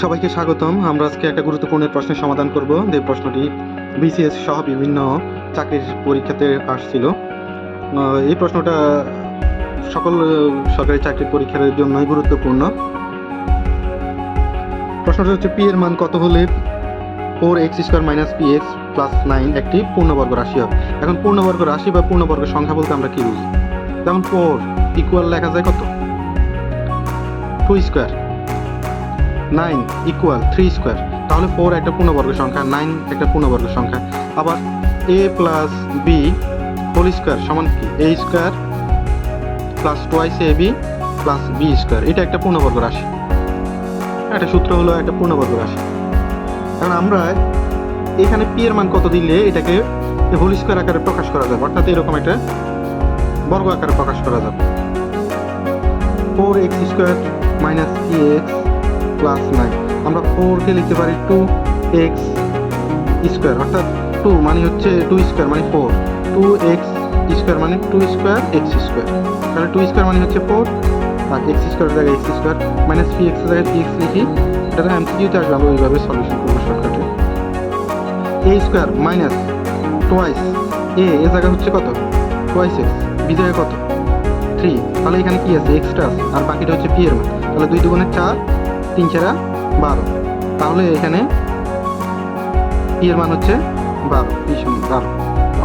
সবাইকে স্বাগতম। আমরা আজকে একটা গুরুত্বপূর্ণ প্রশ্নের সমাধান করব। যে প্রশ্নটি বিসিএস সহ বিভিন্ন চাকরির পরীক্ষাতে আসছিল। এই প্রশ্নটা সকল সরকারি চাকরির পরীক্ষার জন্যই গুরুত্বপূর্ণ। প্রশ্নটা হচ্ছে পি এর মান কত হলে 4x² - px + 9 একটি পূর্ণবর্গ রাশি হবে। এখন পূর্ণবর্গ রাশি বা পূর্ণবর্গ সংখ্যা বলতে আমরা কি বুঝি? যেমন 4 ইকুয়াল লেখা যায় কত? 2²। 9 ইকুয়াল 3²। তাহলে 4 একটা পূর্ণবর্গ সংখ্যা, 9 একটা পূর্ণবর্গ সংখ্যা। আবার a plus b whole square সমান কি? a² plus 2ab plus b²। এটা একটা পূর্ণবর্গ রাশি। একটা সূত্র হলো একটা পূর্ণবর্গ রাশি। কারণ আমরা এখানে p এর মান কত দিলে এটাকে হোল স্কয়ার আকারে প্রকাশ করা যাবে, অর্থাৎ এরকম একটা বর্গ আকারে প্রকাশ করা যাবে। 4x² - px plus 9। আমরা 4 কে লিখতে পারি 2x², অর্থাৎ 2 মানে হচ্ছে 2² মানে 4, 2x² মানে 2² x²। তাহলে 2² মানে হচ্ছে 4 আর x² এর জায়গায় x² মাইনাস px এর জায়গায় px লিখি। এটা এমসিকিউতে আসবে, আমরা ওইভাবে সলিউশন করবো শর্টকাটে। a² মাইনাস টোয়াইস a এর জায়গা হচ্ছে কত? টোয়াইস x, b জায়গায় কত? 3। তাহলে এখানে কি আছে? এক্সট্রা আছে, আর বাকিটা হচ্ছে p এর মান। তাহলে 2 দুগুণে 4, 3 4 12। তাহলে এখানে p এর মান হচ্ছে 12, p সমান 12।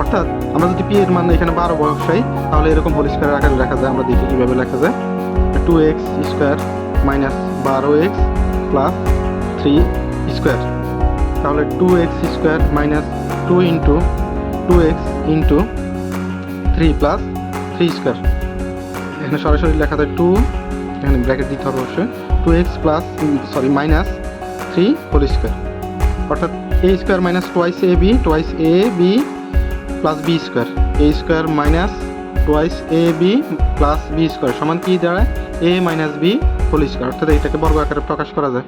অর্থাৎ আমরা যদি p এর মান এখানে 12 বসাই তাহলে এরকম হোল স্কয়ার আকারে লেখা যায়। আমরা দেখি কিভাবে লেখা যায়। 2x² minus 12x plus 3²। তাহলে 2x² minus 2 into 2x into 3 plus 3²। এখানে সরাসরি লেখা যায় 2, এখানে ব্র্যাকেট দিতে হবে অবশ্যই। 2x plus minus 3 whole square, অর্থাৎ a² minus twice ab plus b² a² minus twice ab plus b² সমান কি দাঁড়ায়? a minus b whole square. অর্থাৎ এটাকে বর্গ আকারে প্রকাশ করা যায়।